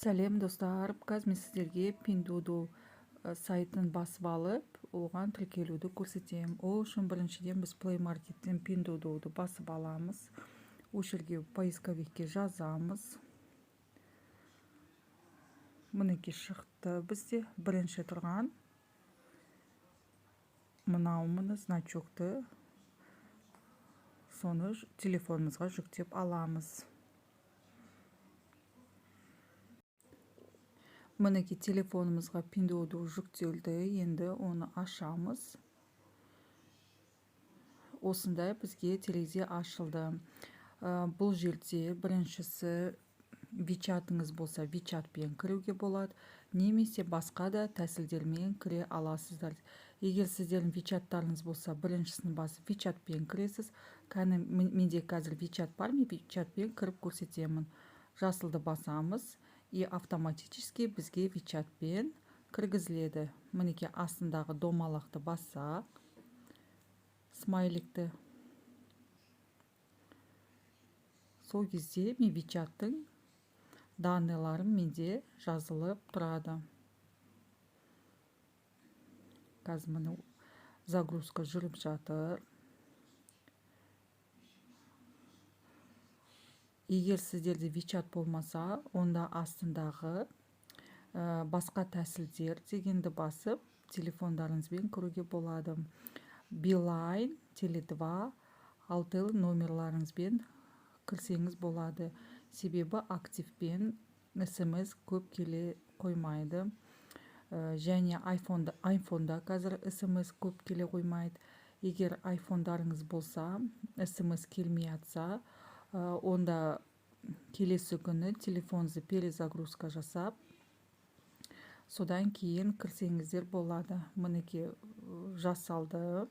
Сәлем достар, қазір мен сіздерге Pinduoduo сайтын басып алып, оған тіркелуді көрсетемін. Ол үшін біріншіден біз Play Market'тен Pinduoduo'ды басып аламыз. Ол жерге поисковикке жазамыз. Мінекей шықты бізде бірінші тұрған. Мынау міне значокты. Соны телефонымызға жүктеп аламыз. Мінекей телефонымызға Pinduoduo жүктелді. Енді оны ашамыз. Осындай бізге терезе ашылды. Бұл жерде біріншісі WeChat'ыңыз болса, WeChat'пен кіруге болады, немесе басқа да тәсілдермен кіре аласыздар. Егер сіздердің WeChat'тарыңыз болса, біріншісін басып WeChat'пен кіресіз. Менде қазір WeChat бар, мен WeChat'пен кіріп көрсетемін. Жасылды басамыз, и автоматически бізге WeChat'пен кіргізіледі. Мінекей астындағы домалақты бассақ, смайликті. Сол кезде мен WeChat'тың данныйларым менде жазылып тұрады. Қазір міне загрузка жүріп жатыр. Егер сіздерде WeChat болмаса, онда астындағы басқа тәсілдер дегенді басып, телефондарыңызбен көруге болады. Билайн, Теле2, Алтел номерларыңызбен кірсеңіз болады. Себебі активпен SMS көп келе қоймайды. Және iPhone'да қазір SMS көп келе қоймайды. Егер iPhone'дарыңыз болса, SMS келмей атса, онда келесі күні телефоныңызды перезагрузка жасап, содан кейін кірсеңіздер болады. Мінекей жасалды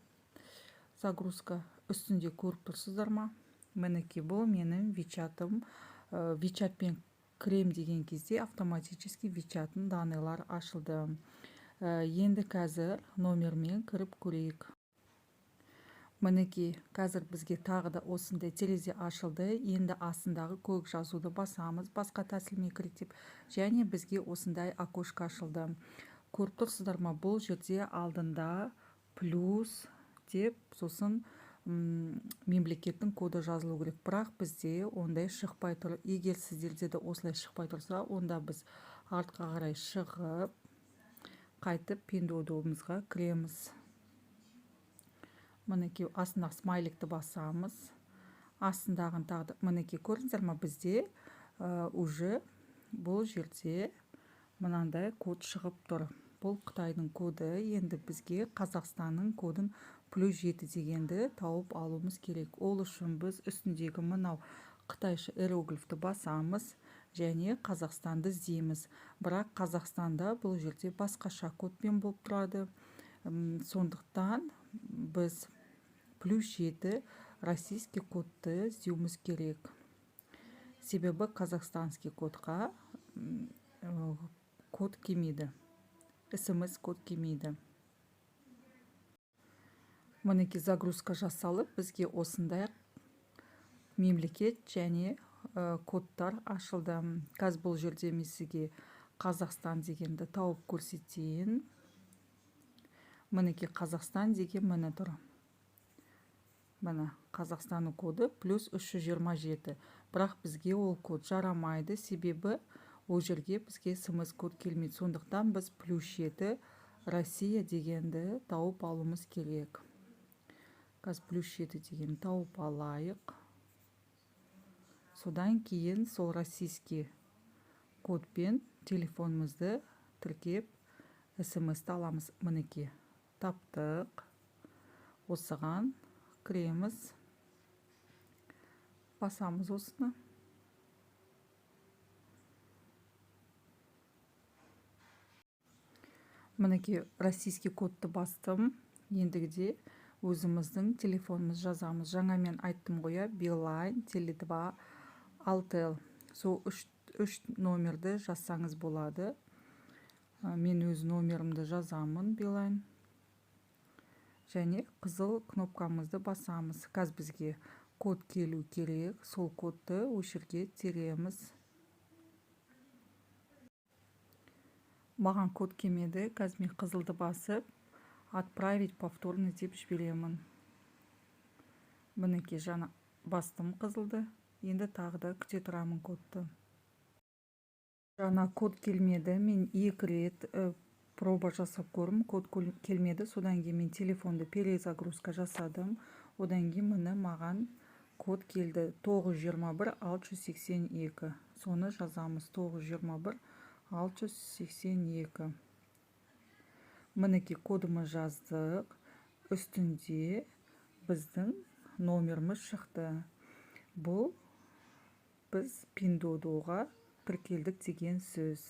загрузка. Үстінде көріп тұрсыздар ма? Мінекей бұл менің WeChat'ым. WeChat'пен кірем деген кезде автоматически WeChat'ын данныйлар ашылды. Енді қазір номермен кіріп көрейік. Мінекей қазір бізге тағы да осындай терезе ашылды. Енді астындағы көк жазуды басамыз, басқа тәсілмен кіріп, және бізге осындай окошко ашылды. Көріп тұрсыздар ма? Бұл жерде алдында плюс деп, сосын мемлекеттің коды жазылу керек. Бірақ бізде ондай шықпай тұр. Егер сіздерде де осылай шықпай тұрса, онда біз артқа қарай шығып, қайтып Pinduoduo'мызға кіреміз. Мінекей астындағы смайликті басамыз. Астындағын тағы, мінекей көрдіңіздер ма? Бізде уже бұл жерде мынандай код шығып тұр. Бұл Қытайдың коды. Енді бізге Қазақстанның кодын +7 дегенді тауып алуымыз керек. Ол үшін біз үстіндегі мынау қытайша иероглифті басамыз және Қазақстанды іздейміз. Бірақ Қазақстанда бұл жерде басқаша кодпен болып тұрады. Сондықтан біз +7 российский кодты іздеуіміз керек. Себебі қазақстанский кодқа код келмейді. SMS код келмейді. Мінекей загрузка жасалып, бізге осындай мемлекет және кодтар ашылды. Қазір бұл жерде мен сізге Қазақстан дегенді тауып көрсетейін. Мінекей Қазақстан деген міне тұр. Міне Қазақстанның коды +327. Бірақ бізге ол код жарамайды, себебі ол жерге бізге SMS код келмейді. Сондықтан біз +7 Россия дегенді тауып алуымыз керек. Қазір +7 дегенді тауып алайық. Содан кейін сол российский кодпен телефонымызды тіркеп SMS-ті аламыз. Мінекей таптық. Осыған кіреміз. Басамыз осыны. Мінекей российский кодты бастым. Ендігіде өзіміздің телефонымыз жазамыз. Жаңа мен айттым ғой, Билайн, Теле2, Алтел. Сол 3 номерді жазсаңыз болады. Мен өз номерімді жазамын, Билайн. Және қызыл кнопкамызды басамыз. Қазір бізге код келу керек. Сол кодты ол жерге тереміз. Маған код келмеді, қазір мен қызылды басып отправить повторно деп жіберемін. Мінекей жаңа бастым қызылды, енді тағы да күте тұрамын кодты. Жаңа код келмеді, мен 2 рет проба жасап көрдім, код келмеді. Содан кейін мен телефонды перезагрузка жасадым. Одан кейін міне маған код келді 921 682. Соны жазамыз 921 682. Мінекей кодымыз жаздық. Үстінде біздің номеріміз шықты. Бұл біз Pinduoduo'ға тіркелдік деген сөз.